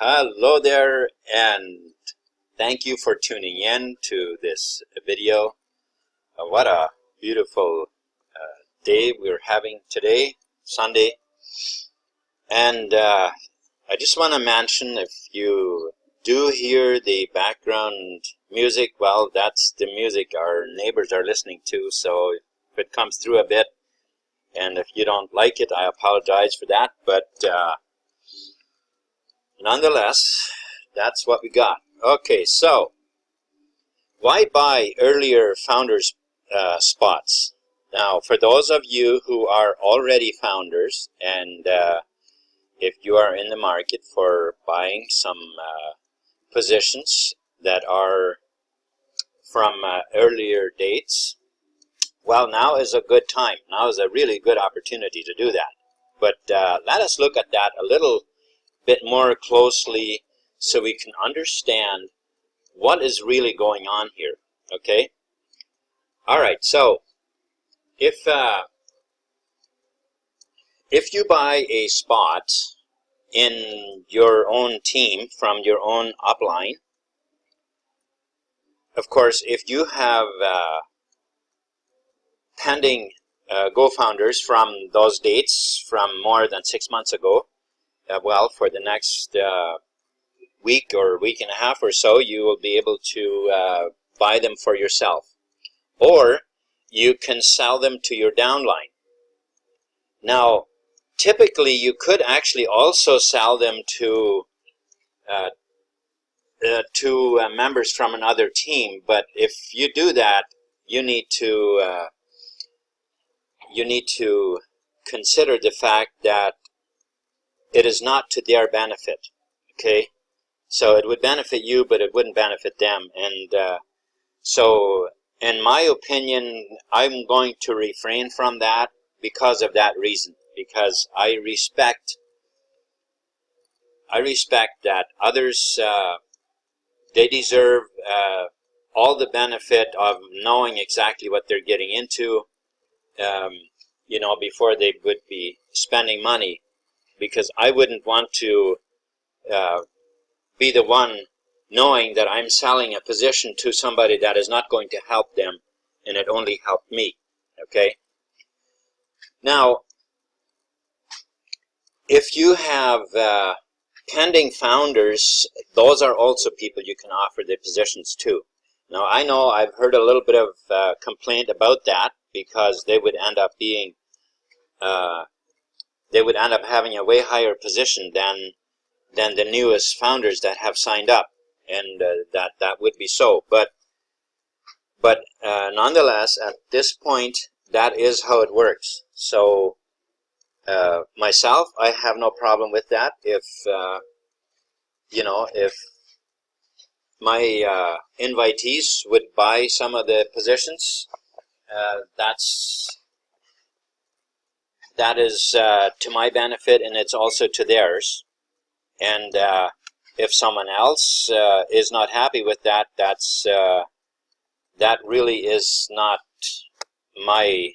Hello there, and thank you for tuning in to this video. What a beautiful day we're having today, Sunday. And I just want to mention, if you do hear the background music, well, that's the music our neighbors are listening to, so if it comes through a bit, and if you don't like it, I apologize for that, but nonetheless, that's what we got. Okay, so why buy earlier founders spots? Now, for those of you who are already founders, and if you are in the market for buying some positions that are from earlier dates, well, now is a good time. Now is a really good opportunity to do that. But let us look at that a little bit more closely so we can understand what is really going on here. Okay? Alright, so if you buy a spot in your own team from your own upline, of course, if you have pending GoFounders from those dates from more than 6 months ago, well, for the next week or week and a half or so, you will be able to buy them for yourself. Or you can sell them to your downline. Now, typically, you could actually also sell them to members from another team, but if you do that, you need to consider the fact that it is not to their benefit. Okay, so it would benefit you, but it wouldn't benefit them. And so, in my opinion, I'm going to refrain from that because of that reason. Because I respect that others, they deserve all the benefit of knowing exactly what they're getting into, you know, before they would be spending money. Because I wouldn't want to be the one knowing that I'm selling a position to somebody that is not going to help them, and it only helped me. Okay? Now, if you have pending founders, those are also people you can offer the positions to. Now, I know I've heard a little bit of complaint about that, because they would end up being having a way higher position than the newest founders that have signed up, and that would be so. But nonetheless, at this point, that is how it works. So myself, I have no problem with that. If you know, if my invitees would buy some of the positions, that is to my benefit, and it's also to theirs. And if someone else is not happy with that, that really is not my,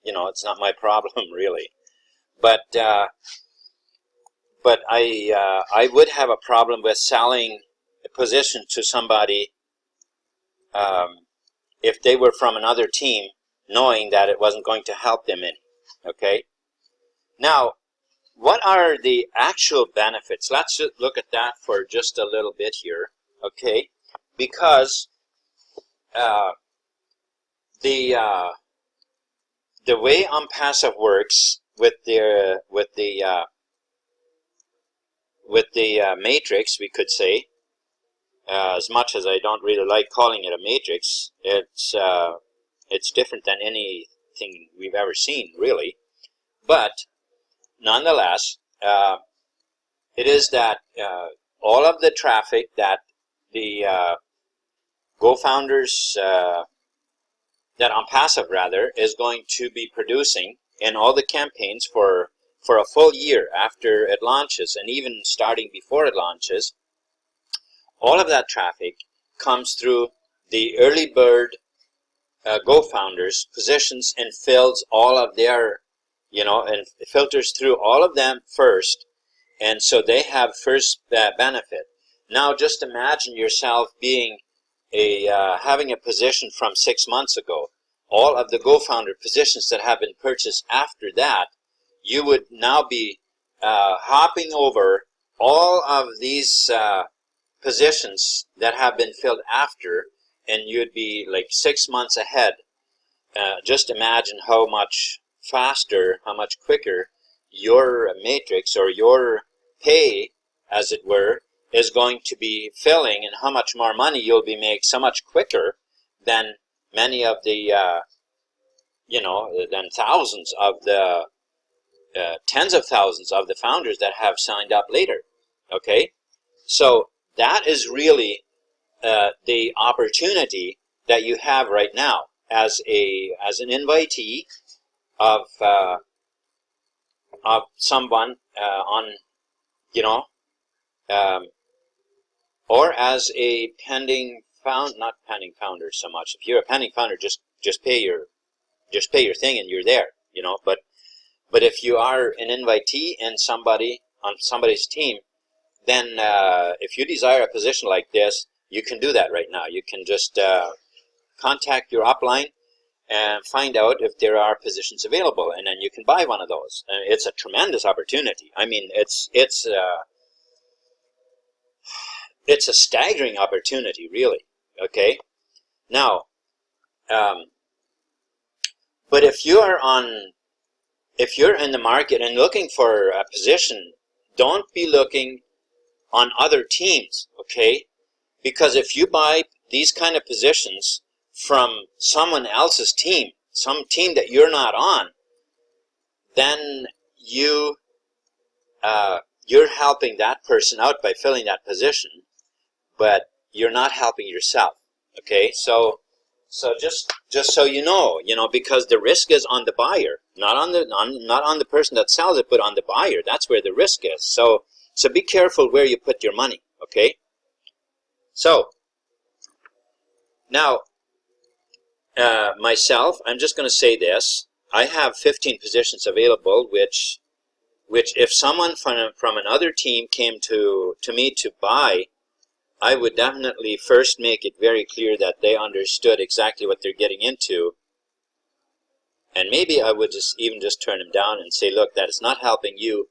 you know, it's not my problem really. But I would have a problem with selling a position to somebody if they were from another team, knowing that it wasn't going to help them any. Okay? Now, what are the actual benefits? Let's just look at that for just a little bit here. Okay? Because the way OnPassive works with the matrix, we could say, as much as I don't really like calling it a matrix, it's different than anything we've ever seen, really. But nonetheless, it is that all of the traffic that the GoFounders, that OnPassive rather, is going to be producing in all the campaigns for a full year after it launches, and even starting before it launches, all of that traffic comes through the early bird GoFounders positions and fills all of their, you know, and filters through all of them first, and so they have first benefit. Now just imagine yourself being having a position from 6 months ago. All of the GoFounder positions that have been purchased after that, you would now be hopping over all of these positions that have been filled after, and you'd be like 6 months ahead. Just imagine how much faster, how much quicker your matrix or your pay, as it were, is going to be filling, and how much more money you'll be making so much quicker than many of the, than thousands of the, tens of thousands of the founders that have signed up later. Okay? So that is really the opportunity that you have right now as an invitee of someone on, or as a pending not pending founder so much. If you're a pending founder, just pay your thing and you're there, But if you are an invitee and somebody on somebody's team, then if you desire a position like this, you can do that right now. You can just contact your upline and find out if there are positions available, and then you can buy one of those. And it's a tremendous opportunity. I mean, it's a staggering opportunity, really. Okay. Now, but if you're in the market and looking for a position, don't be looking on other teams, okay? Because if you buy these kind of positions from someone else's team, some team that you're not on, then you're helping that person out by filling that position, but you're not helping yourself, okay? So just so you know, because the risk is on the buyer, not on the person that sells it, but on the buyer. That's where the risk is. So be careful where you put your money, okay? So now, myself, I'm just going to say this: I have 15 positions available, which if someone from another team came to me to buy, I would definitely first make it very clear that they understood exactly what they're getting into. And maybe I would even just turn them down and say, look, that is not helping you.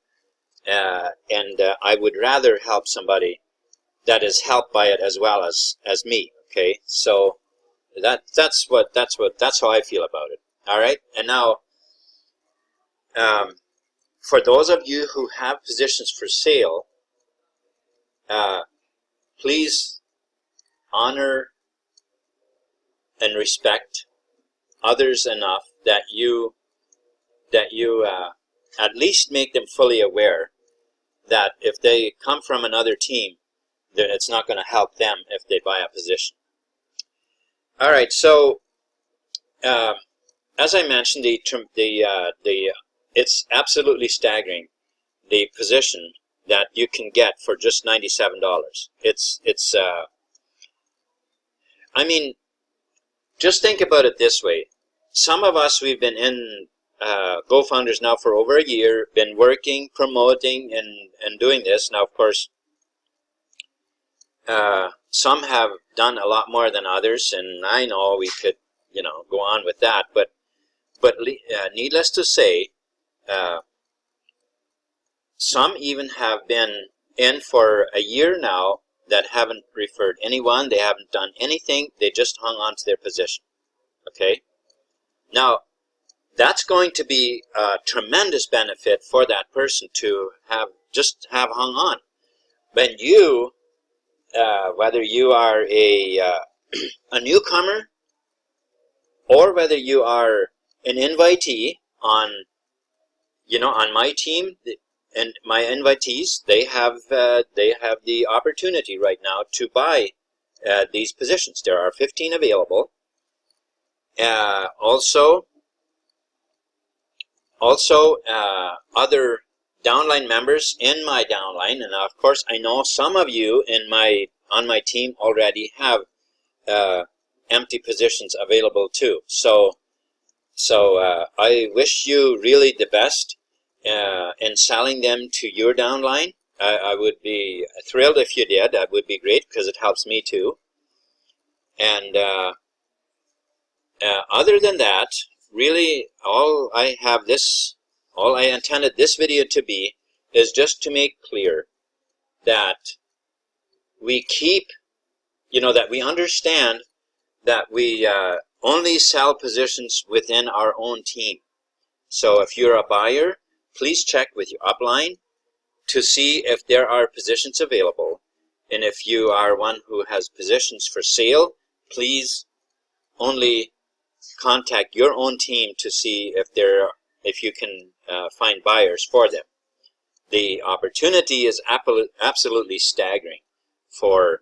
And I would rather help somebody that is helped by it as well as me. Okay, so that's how I feel about it. All right, and now for those of you who have positions for sale, please honor and respect others enough that you at least make them fully aware that if they come from another team, then it's not going to help them if they buy a position. All right, so as I mentioned, it's absolutely staggering, the position that you can get for just $97. I mean, just think about it this way. Some of us, we've been in GoFounders now for over a year, been working, promoting, and doing this. Now, of course, some have done a lot more than others, and I know we could, go on with that. But needless to say, some even have been in for a year now that haven't referred anyone. They haven't done anything. They just hung on to their position. Okay? Now, that's going to be a tremendous benefit for that person to have hung on. When you, whether you are a newcomer or whether you are an invitee on my team, and my invitees, they have the opportunity right now to buy these positions. There are 15 available. Also, other downline members in my downline, and of course, I know some of you on my team already have empty positions available too. So I wish you really the best in selling them to your downline, I would be thrilled if you did. That would be great because it helps me too. And other than that, really, all I intended this video to be is just to make clear that we keep, that we understand that we only sell positions within our own team. So if you're a buyer, please check with your upline to see if there are positions available. And if you are one who has positions for sale, please only contact your own team to see if you can find buyers for them. The opportunity is absolutely staggering for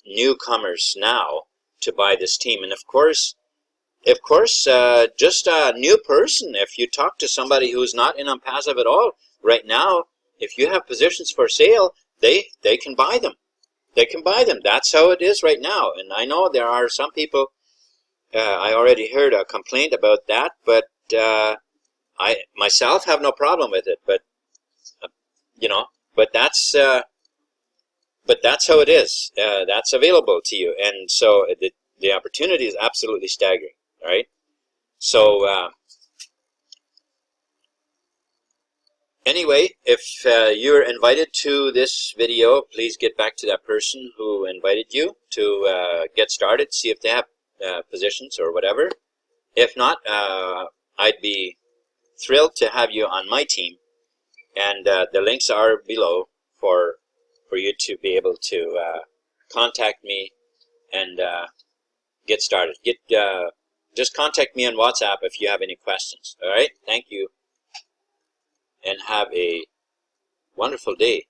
newcomers now to buy this team. And of course, just a new person, if you talk to somebody who's not in on passive at all right now, if you have positions for sale, they can buy them. They can buy them. That's how it is right now. And I know there are some people, I already heard a complaint about that, but I myself have no problem with it. But but that's how it is. That's available to you, and so the opportunity is absolutely staggering. All right. So anyway, if you're invited to this video, please get back to that person who invited you to get started. See if they have positions or whatever. If not, I'd be thrilled to have you on my team, and the links are below for you to be able to contact me and get started. Just contact me on WhatsApp if you have any questions. All right? Thank you, and have a wonderful day.